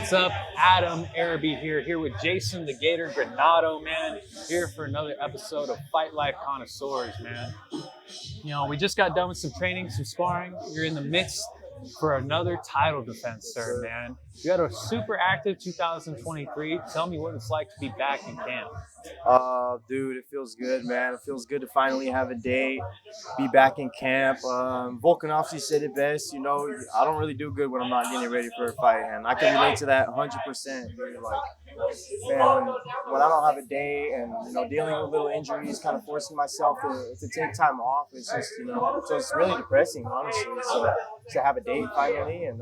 What's up? Adam Araby here with Jason the Gator Granado, man. Here for another episode of Fight Life Connoisseurs, man. You know, we just got done with some training, some sparring. You're in the midst for another title defense, sir, man. You had a super active 2023. Tell me what it's like to be back in camp. Dude, it feels good, man. It feels good to finally have a date, be back in camp. Volkanovski said it best, you know, I don't really do good when I'm not getting ready for a fight, and I can relate to that 100%. Dude. Like, man, when I don't have a day and, you know, dealing with little injuries, kind of forcing myself to take time off, it's just, you know, so it's really depressing, honestly. So to have a date finally and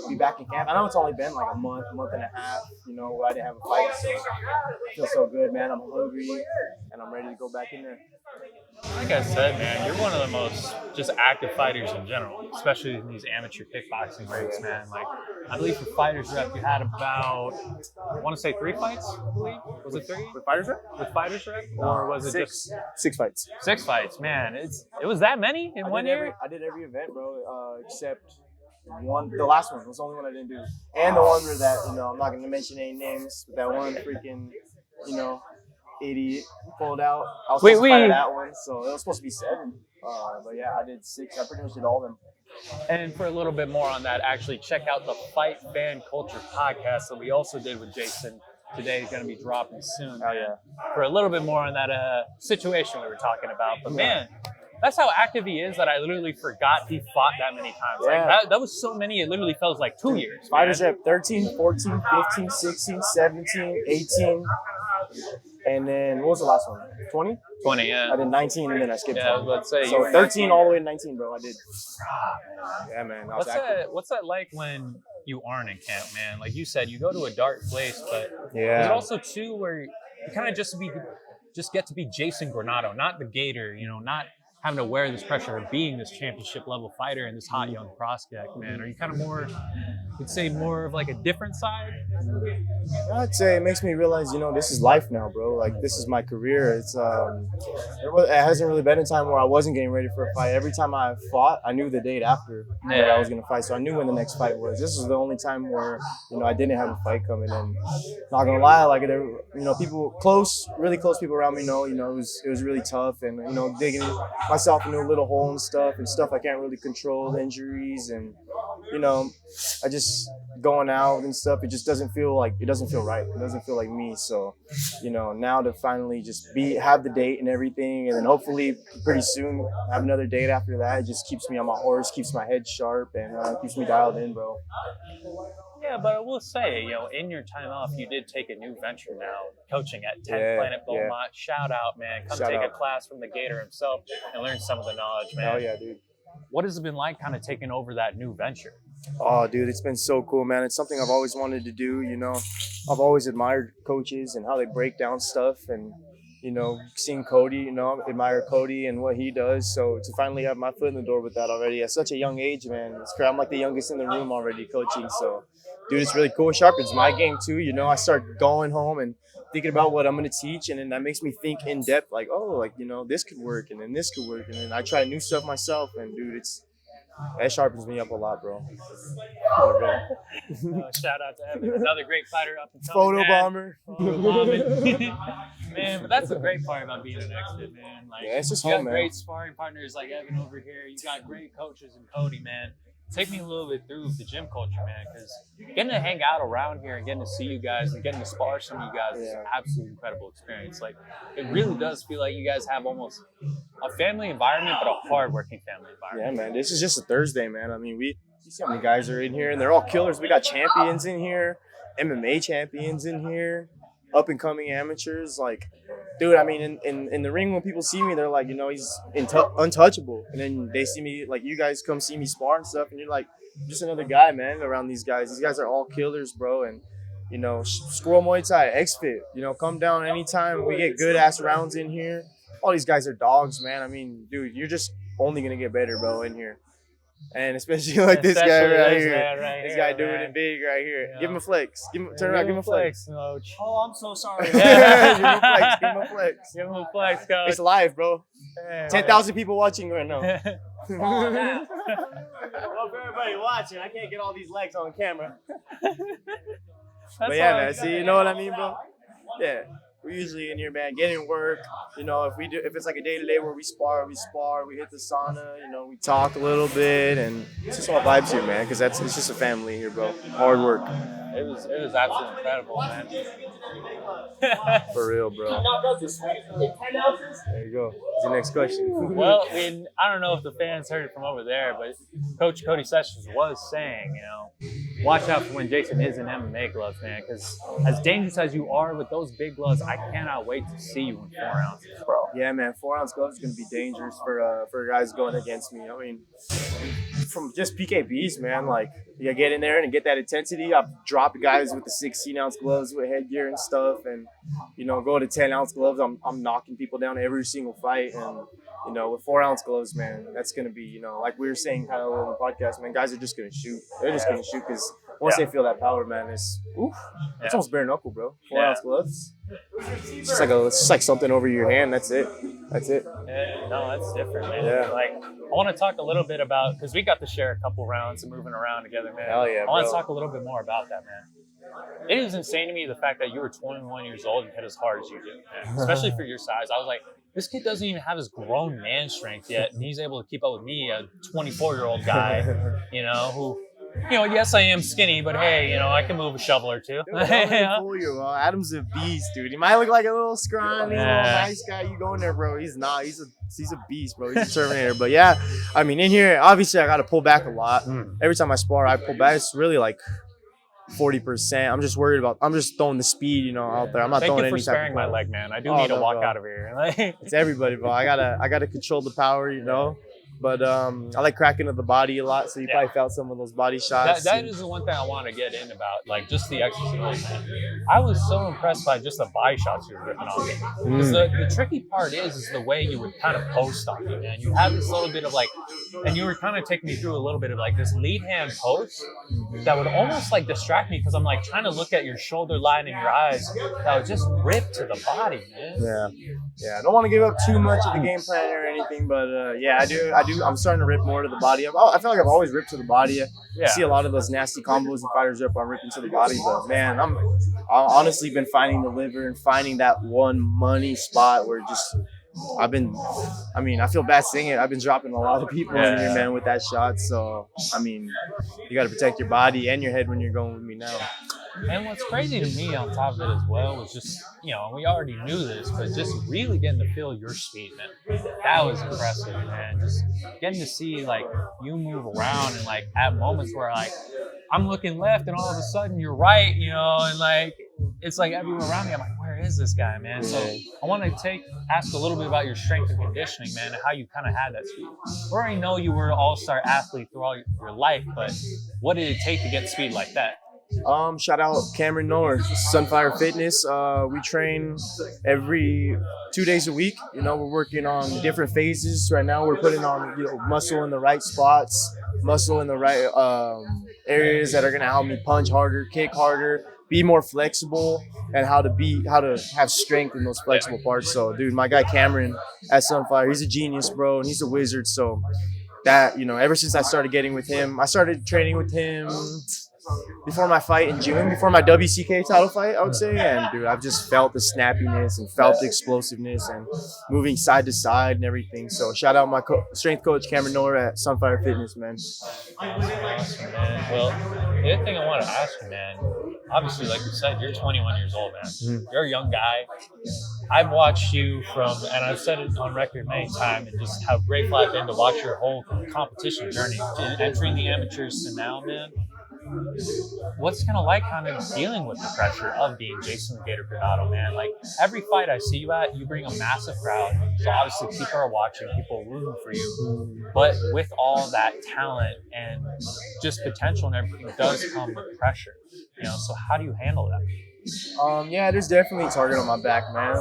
be back in camp. I know it's only been like a month and a half, you know, where I didn't have a fight, so I feel so good, man. I'm hungry and I'm ready to go back in there. Like I said, man, you're one of the most just active fighters in general, especially in these amateur kickboxing ranks, man. Like, I believe for Fighters Rep, you had about, I want to say 3 fights, I believe. Was it 3? With Fighters Rep? With Fighters Rep? Or was it 6. just 6 fights? 6 fights, man. It was that many in one year? I did every event, bro, except one. The last one was the only one I didn't do. And the one where that, you know, I'm not going to mention any names, but that one freaking, you know, idiot pulled out. I was supposed to fight that one, so it was supposed to be 7. But yeah, I did 6. I pretty much did all of them. And for a little bit more on that, actually check out the Fight Fan Culture podcast that we also did with Jason. Today is going to be dropping soon. Oh yeah. For a little bit more on that situation we were talking about. But man, that's how active he is that I literally forgot he fought that many times. Yeah. Like that was so many, it literally felt like 2 years. Fighters Rep 13, 14, 15, 16, 17, 18. And then, what was the last one? 20? 20, yeah. I did 19 and then I skipped 20. I was about to say. So 13 all the way to 19, bro, I did. Yeah, man. What's that like when you aren't in camp, man? Like you said, you go to a dark place, but yeah. There's also, too, where you kind of just get to be Jason Granado, not the Gator, you know, not having to wear this pressure of being this championship level fighter and this hot young prospect, man. Are you kind of more, you'd say more of like a different side? I'd say it makes me realize, you know, this is life now, bro. Like, this is my career. It's it hasn't really been a time where I wasn't getting ready for a fight. Every time I fought, I knew the date after that I was gonna fight, so I knew when the next fight was. This was the only time where, you know, I didn't have a fight coming. And not gonna lie, like, there, you know, people really close people around me know, you know, it was really tough, and, you know, digging myself into a little hole and stuff I can't really control, injuries, and, you know, I just going out and stuff, it doesn't feel right. It doesn't feel like me. So, you know, now to finally just have the date and everything, and then hopefully pretty soon have another date after that, it just keeps me on my horse, keeps my head sharp, and keeps me dialed in, bro. Yeah, but I will say, you know, in your time off, you did take a new venture now, coaching at 10th Planet Beaumont. Yeah. Shout out, man. Come take a class from the Gator himself and learn some of the knowledge, man. Oh, yeah, dude. What has it been like kind of taking over that new venture? Oh, dude, it's been so cool, man. It's something I've always wanted to do, you know. I've always admired coaches and how they break down stuff, and, you know, seeing Cody, you know, admire Cody and what he does. So to finally have my foot in the door with that already at such a young age, man, it's great. I'm like the youngest in the room already coaching. So, dude, it's really cool. It sharpens my game too. You know, I start going home and thinking about what I'm going to teach, and then that makes me think in depth, like, oh, like, you know, this could work, and then this could work, and then I try new stuff myself, and, dude, that sharpens me up a lot, bro. Shout out to Evan, another great fighter up and coming. Photo bomber. Man, but that's the great part about being an expert, man. Like, yeah, it's just you home, got man. Great sparring partners like Evan over here. You got great coaches and Cody, man. Take me a little bit through the gym culture, man, because getting to hang out around here and getting to see you guys and getting to spar some of you guys is an absolutely incredible experience. Like, it really does feel like you guys have almost a family environment, but a hard-working family environment. Yeah, man. This is just a Thursday, man. I mean, you see how many guys are in here, and they're all killers. We got champions in here, MMA champions in here, up-and-coming amateurs. Like, dude, I mean, in the ring, when people see me, they're like, you know, he's untouchable. And then they see me, like, you guys come see me spar and stuff, and you're like, just another guy, man, around these guys. These guys are all killers, bro. And, you know, Squirrel Muay Thai, X-Fit, you know, come down anytime. We get good-ass rounds in here. All these guys are dogs, man. I mean, dude, you're just only going to get better, bro, in here. And especially like this guy right here. This guy doing it big right here. Yeah. Give him a flex. Turn around, give him a flex. Coach. Oh, I'm so sorry. Give him a flex. Give him a flex. Give him a flex, coach. It's live, bro. 10,000 people watching right now. Oh, well, for everybody watching, I can't get all these legs on camera. But yeah, man. See, you know what I mean, bro? Yeah. We're usually in here, man, getting work. You know, if it's like a day to day where we spar, we hit the sauna. You know, we talk a little bit, and it's just all vibes here, man. Because it's just a family here, bro. Hard work. It was absolutely incredible, man. For real, bro. There you go. What's the next question? Well, I mean, I don't know if the fans heard it from over there, but Coach Cody Sessions was saying, watch out for when Jason is in MMA gloves, man, because as dangerous as you are with those big gloves, I cannot wait to see you in 4 ounces, bro. Yeah, man, 4 ounce gloves is gonna be dangerous for guys going against me. I mean, from just PKBs, man, like you get in there and get that intensity. I've dropped guys with the 16 ounce gloves with headgear and stuff, and go to 10 ounce gloves. I'm knocking people down every single fight, and with 4 ounce gloves, man, that's gonna be like we were saying kind of on the podcast, man. Guys are just gonna shoot. They're just gonna shoot because once they feel that power, man, it's almost bare knuckle, bro. 4 ounce gloves. It's just like something over your hand. That's it. Yeah, no, that's different, man. Yeah. Like, I want to talk a little bit about, because we got to share a couple rounds and moving around together, man. Hell yeah, I want bro. to talk a little bit more about that, man. It is insane to me the fact that you were 21 years old and hit as hard as you did, man. Especially for your size. I was like, this kid doesn't even have his grown man strength yet, and he's able to keep up with me, a 24-year-old guy, who, yes, I am skinny, but hey, I can move a shovel or two. Dude, fool you, bro. Adam's a beast, dude. He might look like a little scrawny, little nice guy. You go in there, bro. He's not. He's a beast, bro. He's a Terminator. But yeah, I mean, in here, obviously, I got to pull back a lot. Every time I spar, I pull back. It's really like 40%. I'm just worried about. I'm just throwing the speed, out there. I'm not Thank throwing you for any sparing my leg, man. I do need to walk out of here. It's everybody, bro. I gotta control the power, But I like cracking of the body a lot, so you probably felt some of those body shots. That is the one thing I want to get in about, like just the exercise, man. I was so impressed by just the body shots you were ripping off me. Because the tricky part is the way you would kind of post on me, man. You have this little bit of and you were kind of taking me through a little bit of this lead hand post that would almost distract me because I'm trying to look at your shoulder line and your eyes that would just rip to the body, man. Yeah. I don't want to give up too much of the game plan or anything, but I do. I'm starting to rip more to the body. I feel like I've always ripped to the body. I see a lot of those nasty combos and fighters rip. I'm ripping to the body, but man, I've honestly been finding the liver and finding that one money spot where I feel bad saying it. I've been dropping a lot of people in here, man, with that shot. So, you got to protect your body and your head when you're going with me now. And what's crazy to me on top of it as well was just, we already knew this, but just really getting to feel your speed, man. That was impressive, man. Just getting to see, you move around and, at moments where, I'm looking left and all of a sudden you're right, and, it's everywhere around me. I'm like, where is this guy, man? So I want to ask a little bit about your strength and conditioning, man, and how you kind of had that speed. We already know you were an all-star athlete throughout your life, but what did it take to get speed like that? Shout out Cameron Noor, Sunfire Fitness. We train every 2 days a week. We're working on different phases. Right now we're putting on muscle in the right spots, muscle in the right areas that are gonna help me punch harder, kick harder, be more flexible, and how to have strength in those flexible parts. So dude, my guy Cameron at Sunfire, he's a genius, bro, and he's a wizard. So that, ever since I started getting with him, I started training with him before my fight in June, before my WCK title fight, I would say. And dude, I've just felt the snappiness and felt the explosiveness and moving side to side and everything. So shout out my strength coach Cameron Noor at Sunfire Fitness, man. Awesome, man. Well, the other thing I want to ask you, man, obviously, like you said, you're 21 years old, man. You're a young guy. I've watched you and I've said it on record many times, and just how grateful I've been to watch your whole competition journey, entering the amateurs to now, man. What's kind of dealing with the pressure of being Jason the Gator Granado, man? Every fight I see you at, you bring a massive crowd. So obviously people are watching, people are rooting for you. But with all that talent and just potential and everything, does come with pressure. So how do you handle that? There's definitely a target on my back, man.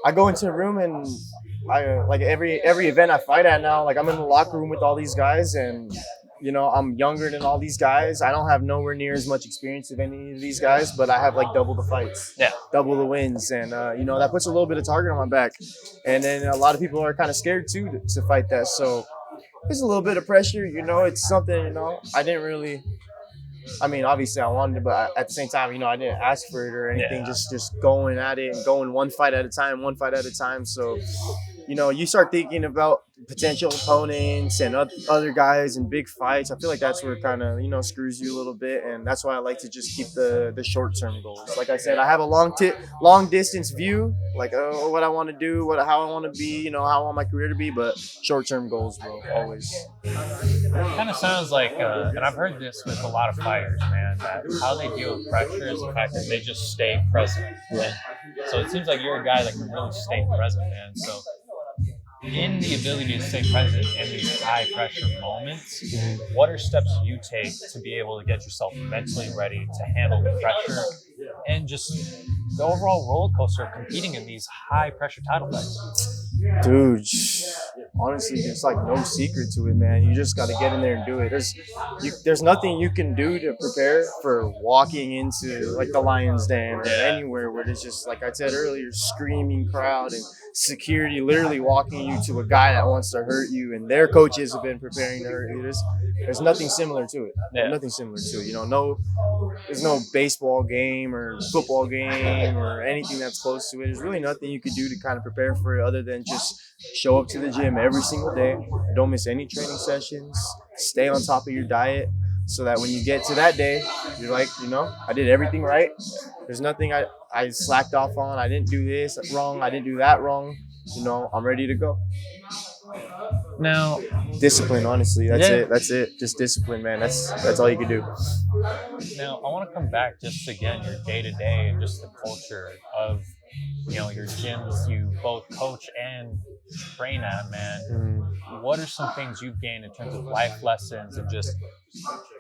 I go into a room and I every event I fight at now, I'm in the locker room with all these guys, and I'm younger than all these guys. I don't have nowhere near as much experience of any of these guys, but I have double the fights, double the wins. And, that puts a little bit of target on my back. And then a lot of people are kind of scared too to fight that. So there's a little bit of pressure, it's something, I didn't really I mean, obviously I wanted it, but at the same time, I didn't ask for it or anything. Yeah. Just going at it and going one fight at a time. So, you start thinking about potential opponents and other guys in big fights. I feel like that's where it kind of, screws you a little bit. And that's why I like to just keep the short-term goals. Like I said, I have a long distance view, like what I want to do, how I want to be, how I want my career to be, but short-term goals, bro, always. It kind of sounds like, and I've heard this with a lot of fighters, man, that how they deal with pressure is the fact that they just stay present. Yeah. So it seems like you're a guy that can really stay present, man. So in the ability to stay present in these high pressure moments, what are steps you take to be able to get yourself mentally ready to handle the pressure and just the overall roller coaster of competing in these high pressure title fights? Dude, honestly, there's like no secret to it, man. You just got to get in there and do it. There's nothing you can do to prepare for walking into like the Lion's Den or anywhere where there's just, like I said earlier, screaming crowd and security literally walking you to a guy that wants to hurt you, and their coaches have been preparing to hurt you. There's nothing similar to it. Nothing similar to it. There's no baseball game or football game or anything that's close to it. There's really nothing you could do to kind of prepare for it other than just show up to the gym every single day. Don't miss any training sessions. Stay on top of your diet so that when you get to that day, you're like, I did everything right. There's nothing I slacked off on. I didn't do this wrong. I didn't do that wrong. I'm ready to go. Now, discipline, honestly, that's it. Just discipline, man. That's all you can do. Now, I want to come back just again your day to day and just the culture of your gyms you both coach and train at, man. What are some things you've gained in terms of life lessons and just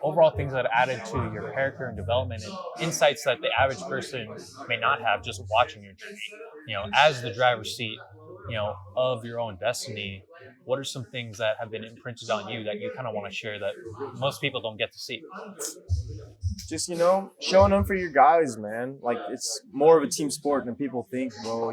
overall things that added to your character and development and insights that the average person may not have just watching your journey? As the driver's seat, of your own destiny, what are some things that have been imprinted on you that you kind of want to share that most people don't get to see? Just, showing up for your guys, man. Like, it's more of a team sport than people think, bro.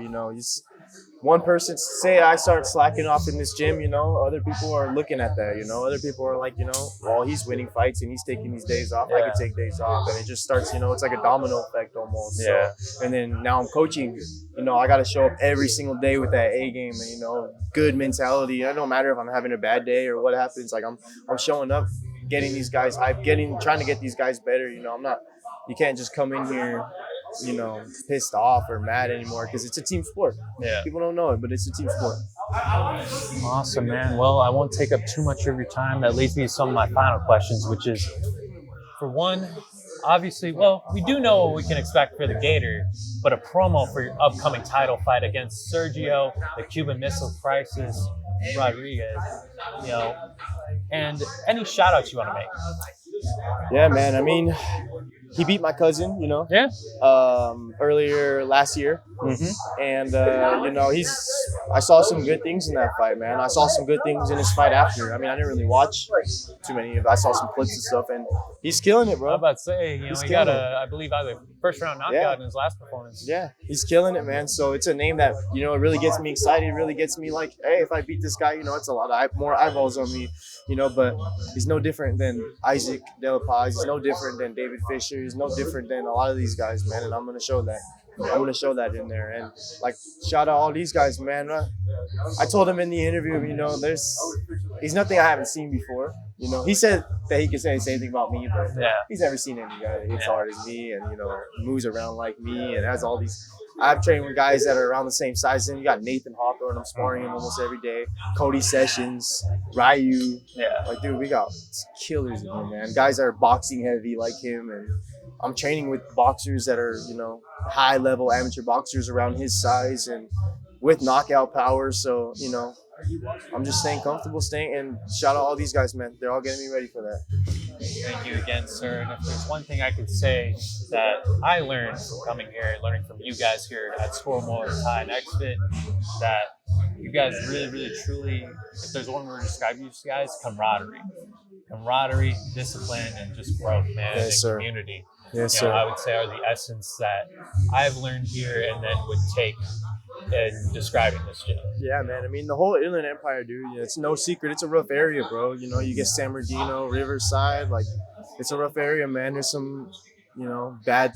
One person, say I start slacking off in this gym, other people are looking at that, other people are like, well, he's winning fights and he's taking these days off. I could take days off. And it just starts, it's like a domino effect almost. Yeah. So, and then now I'm coaching, I got to show up every single day with that A game and, good mentality. It don't matter if I'm having a bad day or what happens. Like I'm showing up, getting these guys hyped, trying to get these guys better. You can't just come in here, pissed off or mad anymore because it's a team sport. Yeah. People don't know it, but it's a team sport. Awesome, man. Well, I won't take up too much of your time. That leads me to some of my final questions, which is, for one, obviously, we do know what we can expect for the Gator, but a promo for your upcoming title fight against Sergio, the Cuban Missile Crisis, Rodriguez, and any shout outs you want to make. Yeah, man. I mean, he beat my cousin, earlier last year. And, I saw some good things in that fight, man. I saw some good things in his fight after. I mean, I didn't really watch too many of it. I saw some clips and stuff, and he's killing it, bro. I was about to say, he got I believe, either first round knockout in his last performance. Yeah, he's killing it, man. So it's a name that, it really gets me excited. It really gets me like, hey, if I beat this guy, it's a lot of more eyeballs on me, but he's no different than Isaac De La Paz. He's no different than David Fisher. He's no different than a lot of these guys, man, and I'm going to show that. I'm going to show that in there. And, shout out all these guys, man. I told him in the interview, he's nothing I haven't seen before. He said that he could say the same thing about me, but he's never seen any guy that hits hard as me and, moves around like me and has all these. I've trained with guys that are around the same size as him. You got Nathan Hawthorne, I'm sparring him almost every day. Cody Sessions, Ryu. Yeah. Dude, we got killers in here, man. Guys that are boxing heavy like him, and I'm training with boxers that are, high-level amateur boxers around his size and with knockout power. So, I'm just staying comfortable, and shout out all these guys, man. They're all getting me ready for that. Thank you again, sir. And if there's one thing I could say that I learned from coming here and learning from you guys here at Score Muay Thai and XFIT, that you guys really, really, truly, if there's one word to describe you guys, camaraderie, discipline, and just growth, man, yes, and sir. community. Yes, sir. I would say are the essence that I've learned here and then would take in describing this gym. Yeah, man. I mean, the whole Inland Empire, dude. It's no secret. It's a rough area, bro. You know, you get San Bernardino, Riverside. Like, it's a rough area, man. There's some, bad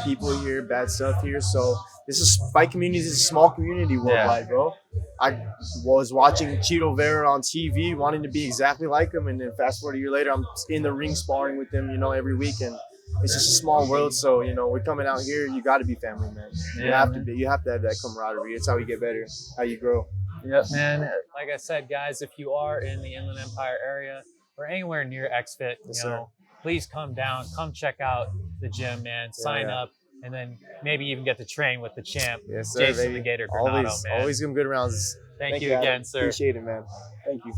people here, bad stuff here. So this is fight community. This is a small community worldwide, bro. I was watching Cheeto Vera on TV, wanting to be exactly like him, and then fast forward a year later, I'm in the ring sparring with him, every week, and it's just a small world. So we're coming out here. You got to be family, man. You have to be. You have to have that camaraderie. It's how you get better, how you grow. Yep, man. Like I said, guys, if you are in the Inland Empire area or anywhere near XFit, please come down, come check out the gym, man. Sign up, and then maybe even get to train with the champ, Jason the Gator Granado, man. Always some good rounds. Thank you again, sir. Appreciate it, man. Thank you.